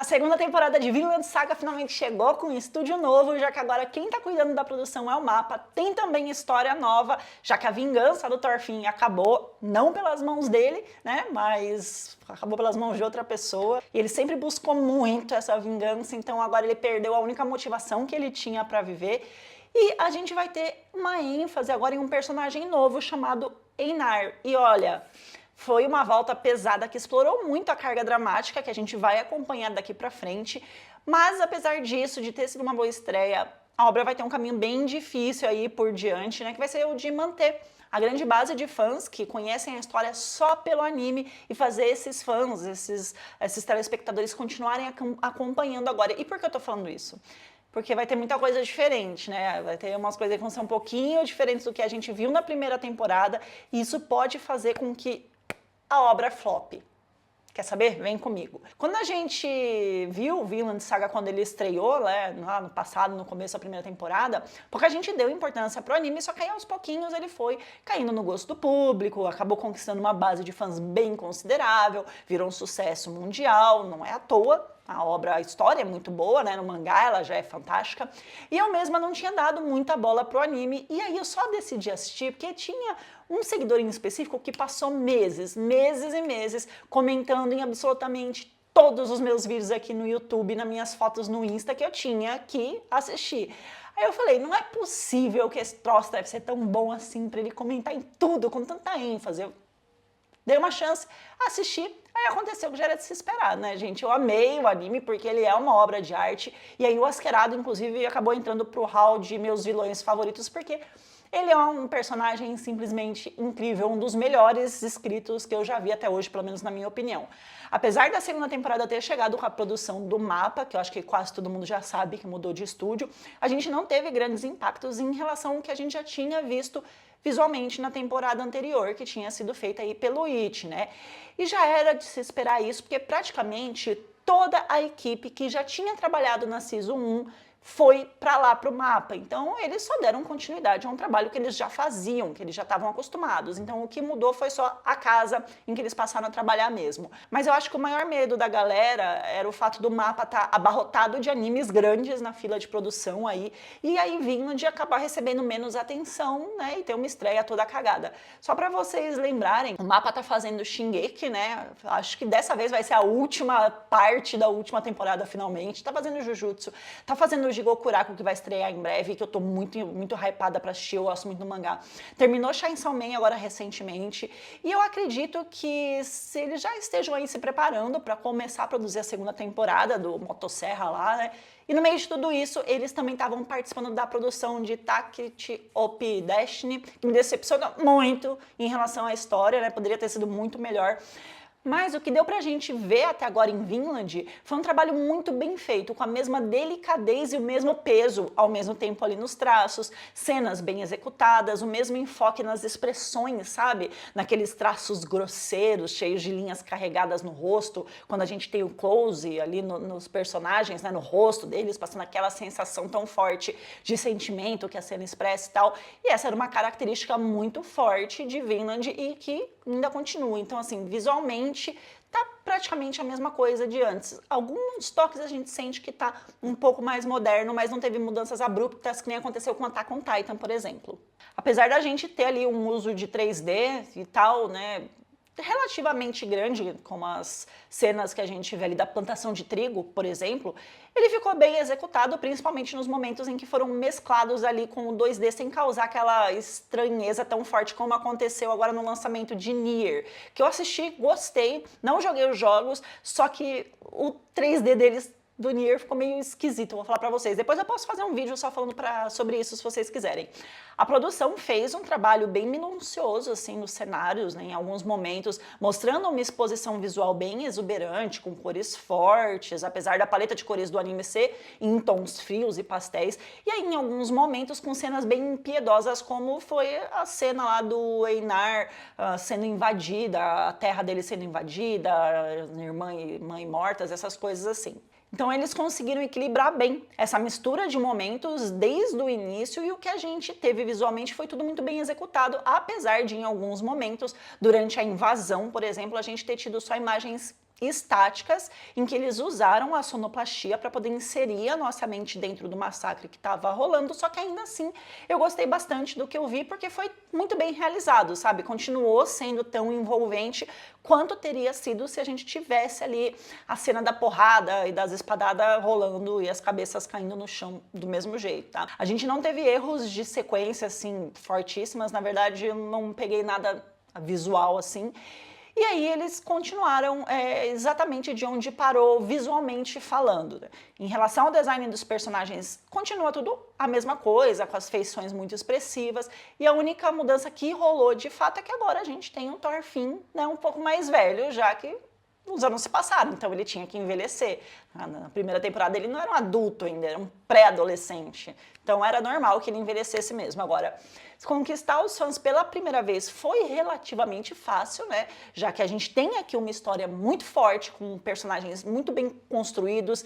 segunda temporada de Vinland Saga finalmente chegou com um estúdio novo, já que agora quem tá cuidando da produção é o Mappa. Tem também história nova, já que a vingança do Thorfinn acabou, não pelas mãos dele, né, mas acabou pelas mãos de outra pessoa. E ele sempre buscou muito essa vingança, então agora ele perdeu a única motivação que ele tinha pra viver. E a gente vai ter uma ênfase agora em um personagem novo chamado Einar. E olha, foi uma volta pesada que explorou muito a carga dramática que a gente vai acompanhar daqui pra frente, mas apesar disso, de ter sido uma boa estreia, a obra vai ter um caminho bem difícil aí por diante, né, que vai ser o de manter a grande base de fãs que conhecem a história só pelo anime e fazer esses fãs, esses telespectadores continuarem acompanhando agora. E por que eu tô falando isso? Porque vai ter muita coisa diferente, né? Vai ter umas coisas que vão ser um pouquinho diferentes do que a gente viu na primeira temporada, e isso pode fazer com que a obra flop. Quer saber? Vem comigo. Quando a gente viu o Vinland Saga quando ele estreou, né, lá no passado, no começo da primeira temporada, pouca gente deu importância pro anime, só que aí aos pouquinhos ele foi caindo no gosto do público, acabou conquistando uma base de fãs bem considerável, virou um sucesso mundial, não é à toa. A obra, a história é muito boa, né? No mangá ela já é fantástica. E eu mesma não tinha dado muita bola pro anime. E aí eu só decidi assistir porque tinha um seguidor em específico que passou meses e meses comentando em absolutamente todos os meus vídeos aqui no YouTube, nas minhas fotos no Insta, que eu tinha que assistir. Aí eu falei, não é possível que esse troço deve ser tão bom assim pra ele comentar em tudo com tanta ênfase. Eu dei uma chance, assisti, aí aconteceu o que já era de se esperar, né, gente? Eu amei o anime porque ele é uma obra de arte, e aí o Asquerado, inclusive, acabou entrando pro hall de meus vilões favoritos, porque ele é um personagem simplesmente incrível, um dos melhores escritos que eu já vi até hoje, pelo menos na minha opinião. Apesar da segunda temporada ter chegado com a produção do Mappa, que eu acho que quase todo mundo já sabe que mudou de estúdio, a gente não teve grandes impactos em relação ao que a gente já tinha visto visualmente na temporada anterior, que tinha sido feita aí pelo It, né? E já era de se esperar isso, porque praticamente toda a equipe que já tinha trabalhado na Season 1 foi para lá pro Mappa. Então eles só deram continuidade a um trabalho que eles já faziam, que eles já estavam acostumados. Então o que mudou foi só a casa em que eles passaram a trabalhar mesmo. Mas eu acho que o maior medo da galera era o fato do Mappa estar abarrotado de animes grandes na fila de produção aí, e aí vindo de acabar recebendo menos atenção, né, e ter uma estreia toda cagada. Só para vocês lembrarem, o Mappa tá fazendo Shingeki, né? Acho que dessa vez vai ser a última parte da última temporada finalmente. Tá fazendo Jujutsu, tá fazendo Jigokuraku, que vai estrear em breve, que eu tô muito hypada pra assistir, eu gosto muito do mangá. Terminou Chainsaw Man agora recentemente, e eu acredito que se eles já estejam aí se preparando para começar a produzir a segunda temporada do Motosserra lá, né? E no meio de tudo isso, eles também estavam participando da produção de Taketi Op Destiny, que me decepciona muito em relação à história, né? Poderia ter sido muito melhor. Mas o que deu pra gente ver até agora em Vinland foi um trabalho muito bem feito, com a mesma delicadez e o mesmo peso ao mesmo tempo ali nos traços, cenas bem executadas, o mesmo enfoque nas expressões, sabe? Naqueles traços grosseiros, cheios de linhas carregadas no rosto, quando a gente tem o close ali nos personagens, né, no rosto deles, passando aquela sensação tão forte de sentimento que a cena expressa e tal. E essa era uma característica muito forte de Vinland e que ainda continua. Então, assim, visualmente tá praticamente a mesma coisa de antes. Alguns toques a gente sente que tá um pouco mais moderno, mas não teve mudanças abruptas que nem aconteceu com Attack on Titan, por exemplo. Apesar da gente ter ali um uso de 3D e tal, né, relativamente grande, como as cenas que a gente vê ali da plantação de trigo, por exemplo, ele ficou bem executado, principalmente nos momentos em que foram mesclados ali com o 2D sem causar aquela estranheza tão forte como aconteceu agora no lançamento de Nier, que eu assisti, gostei, não joguei os jogos, só que o 3D deles do Nier ficou meio esquisito, eu vou falar pra vocês. Depois eu posso fazer um vídeo só falando sobre isso, se vocês quiserem. A produção fez um trabalho bem minucioso, assim, nos cenários, né, em alguns momentos, mostrando uma exposição visual bem exuberante, com cores fortes, apesar da paleta de cores do anime ser em tons frios e pastéis, e aí em alguns momentos com cenas bem impiedosas, como foi a cena lá do Einar sendo invadida, a terra dele sendo invadida, irmã e mãe mortas, essas coisas assim. Então eles conseguiram equilibrar bem essa mistura de momentos desde o início, e o que a gente teve visualmente foi tudo muito bem executado, apesar de em alguns momentos, durante a invasão, por exemplo, a gente ter tido só imagens estáticas em que eles usaram a sonoplastia para poder inserir a nossa mente dentro do massacre que estava rolando, só que ainda assim eu gostei bastante do que eu vi porque foi muito bem realizado, sabe? Continuou sendo tão envolvente quanto teria sido se a gente tivesse ali a cena da porrada e das espadadas rolando e as cabeças caindo no chão do mesmo jeito, tá? A gente não teve erros de sequência assim fortíssimas, na verdade eu não peguei nada visual assim. E aí eles continuaram exatamente de onde parou visualmente falando. Né? Em relação ao design dos personagens, continua tudo a mesma coisa, com as feições muito expressivas, e a única mudança que rolou de fato é que agora a gente tem um Thorfinn, né, um pouco mais velho, já que os anos se passaram, então ele tinha que envelhecer. Na primeira temporada ele não era um adulto ainda, era um pré-adolescente. Então era normal que ele envelhecesse mesmo. Agora, conquistar os fãs pela primeira vez foi relativamente fácil, né? Já que a gente tem aqui uma história muito forte, com personagens muito bem construídos,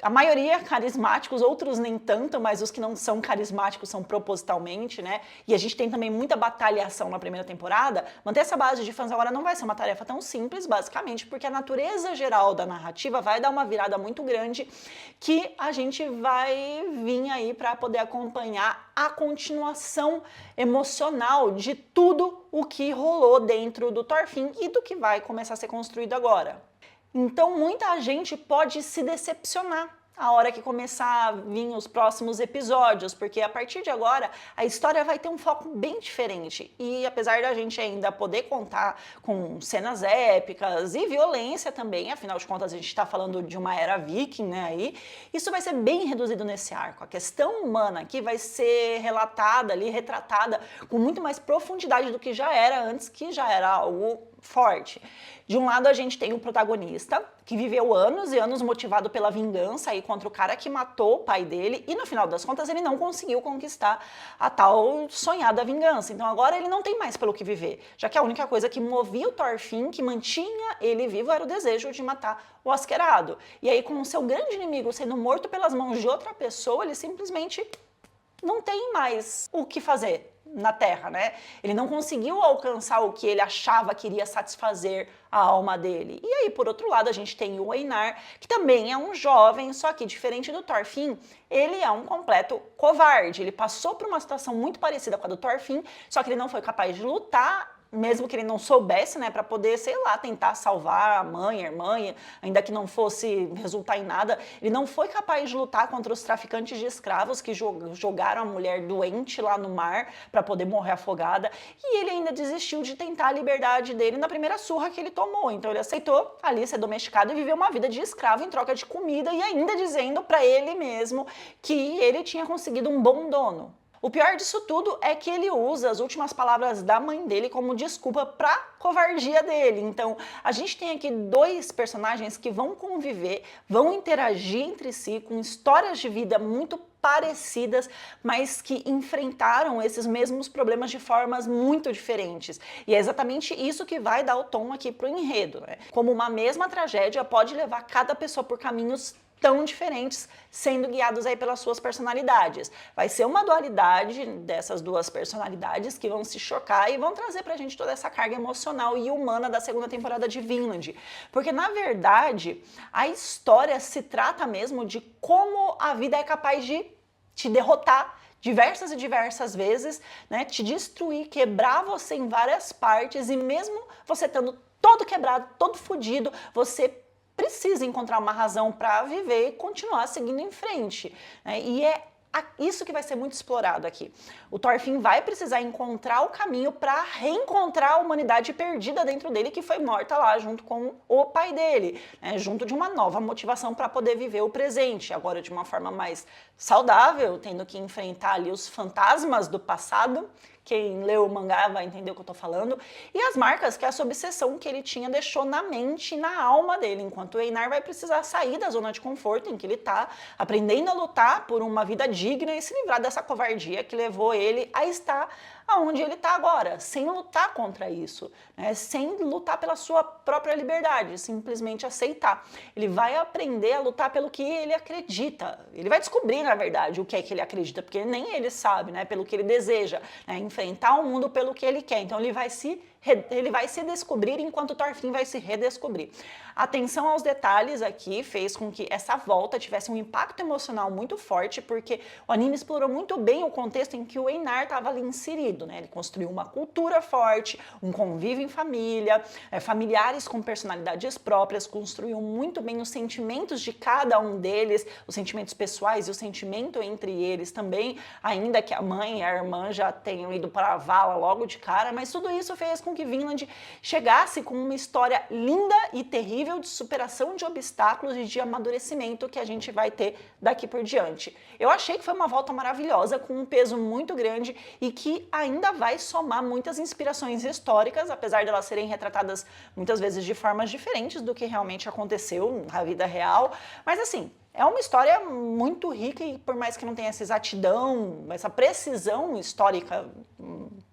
a maioria carismáticos, outros nem tanto, mas os que não são carismáticos são propositalmente, né? E a gente tem também muita batalhação na primeira temporada. Manter essa base de fãs agora não vai ser uma tarefa tão simples, basicamente, porque a natureza geral da narrativa vai dar uma virada muito grande que a gente vai vir aí para poder acompanhar a continuação emocional de tudo o que rolou dentro do Thorfinn e do que vai começar a ser construído agora. Então muita gente pode se decepcionar a hora que começar a vir os próximos episódios, porque a partir de agora a história vai ter um foco bem diferente. E apesar da gente ainda poder contar com cenas épicas e violência também, afinal de contas a gente está falando de uma era viking, né, aí, isso vai ser bem reduzido nesse arco. A questão humana aqui vai ser relatada ali, retratada com muito mais profundidade do que já era antes, que já era algo forte. De um lado a gente tem o protagonista, que viveu anos e anos motivado pela vingança aí contra o cara que matou o pai dele e no final das contas ele não conseguiu conquistar a tal sonhada vingança. Então agora ele não tem mais pelo que viver, já que a única coisa que movia o Thorfinn, que mantinha ele vivo, era o desejo de matar o Asquerado. E aí com o seu grande inimigo sendo morto pelas mãos de outra pessoa, ele simplesmente não tem mais o que fazer na Terra, né? Ele não conseguiu alcançar o que ele achava que iria satisfazer a alma dele. E aí, por outro lado, a gente tem o Einar, que também é um jovem, só que diferente do Thorfinn, ele é um completo covarde. Ele passou por uma situação muito parecida com a do Thorfinn, só que ele não foi capaz de lutar, mesmo que ele não soubesse, né, para poder, sei lá, tentar salvar a mãe, a irmã, ainda que não fosse resultar em nada. Ele não foi capaz de lutar contra os traficantes de escravos que jogaram a mulher doente lá no mar para poder morrer afogada. E ele ainda desistiu de tentar a liberdade dele na primeira surra que ele tomou. Então ele aceitou ali ser domesticado e viver uma vida de escravo em troca de comida e ainda dizendo para ele mesmo que ele tinha conseguido um bom dono. O pior disso tudo é que ele usa as últimas palavras da mãe dele como desculpa para covardia dele. Então, a gente tem aqui dois personagens que vão conviver, vão interagir entre si com histórias de vida muito parecidas, mas que enfrentaram esses mesmos problemas de formas muito diferentes. E é exatamente isso que vai dar o tom aqui pro enredo, né? Como uma mesma tragédia pode levar cada pessoa por caminhos tão diferentes, sendo guiados aí pelas suas personalidades. Vai ser uma dualidade dessas duas personalidades que vão se chocar e vão trazer pra gente toda essa carga emocional e humana da segunda temporada de Vinland. Porque, na verdade, a história se trata mesmo de como a vida é capaz de te derrotar diversas e diversas vezes, né, te destruir, quebrar você em várias partes e mesmo você estando todo quebrado, todo fodido, você precisa encontrar uma razão para viver e continuar seguindo em frente, né? E é isso que vai ser muito explorado aqui. O Thorfinn vai precisar encontrar o caminho para reencontrar a humanidade perdida dentro dele, que foi morta lá junto com o pai dele, né? Junto de uma nova motivação para poder viver o presente, agora de uma forma mais saudável, tendo que enfrentar ali os fantasmas do passado. Quem leu o mangá vai entender o que eu tô falando. E as marcas, que é essa obsessão que ele tinha deixou na mente e na alma dele, enquanto o Einar vai precisar sair da zona de conforto em que ele tá, aprendendo a lutar por uma vida digna e se livrar dessa covardia que levou ele a estar aonde ele está agora, sem lutar contra isso, né? Sem lutar pela sua própria liberdade, simplesmente aceitar. Ele vai aprender a lutar pelo que ele acredita. Ele vai descobrir, na verdade, o que é que ele acredita, porque nem ele sabe, né? Pelo que ele deseja, né? Enfrentar o mundo pelo que ele quer. Então ele vai se ele vai se descobrir enquanto o Thorfinn vai se redescobrir. Atenção aos detalhes aqui fez com que essa volta tivesse um impacto emocional muito forte, porque o anime explorou muito bem o contexto em que o Einar estava ali inserido, né? Ele construiu uma cultura forte, um convívio em família, familiares com personalidades próprias, construiu muito bem os sentimentos de cada um deles, os sentimentos pessoais e o sentimento entre eles também, ainda que a mãe e a irmã já tenham ido para a vala logo de cara, mas tudo isso fez com que Vinland chegasse com uma história linda e terrível de superação de obstáculos e de amadurecimento que a gente vai ter daqui por diante. Eu achei que foi uma volta maravilhosa, com um peso muito grande e que ainda vai somar muitas inspirações históricas, apesar de elas serem retratadas muitas vezes de formas diferentes do que realmente aconteceu na vida real. Mas assim, é uma história muito rica e por mais que não tenha essa exatidão, essa precisão histórica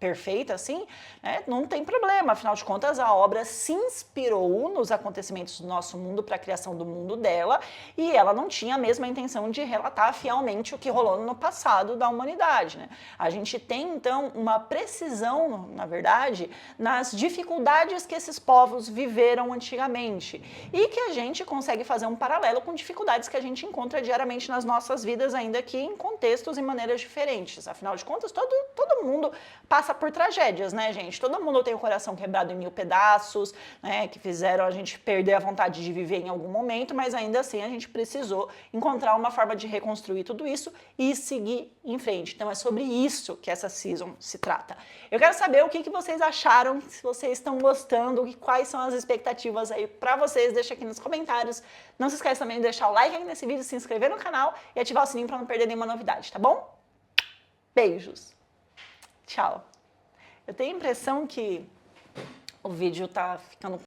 perfeita, assim, né, não tem problema. Afinal de contas, a obra se inspirou nos acontecimentos do nosso mundo para a criação do mundo dela e ela não tinha a mesma intenção de relatar fielmente o que rolou no passado da humanidade, né? A gente tem, então, uma precisão, na verdade, nas dificuldades que esses povos viveram antigamente e que a gente consegue fazer um paralelo com dificuldades que a gente encontra diariamente nas nossas vidas, ainda que em contextos e maneiras diferentes. Afinal de contas, todo mundo passa por tragédias, né, gente? Todo mundo tem o coração quebrado em 1000 pedaços, né, que fizeram a gente perder a vontade de viver em algum momento, mas ainda assim a gente precisou encontrar uma forma de reconstruir tudo isso e seguir em frente. Então é sobre isso que essa season se trata. Eu quero saber o que vocês acharam, se vocês estão gostando, quais são as expectativas aí pra vocês, deixa aqui nos comentários. Não se esqueça também de deixar o like aqui nesse vídeo, se inscrever no canal e ativar o sininho para não perder nenhuma novidade, tá bom? Beijos! Tchau! Eu tenho a impressão que o vídeo tá ficando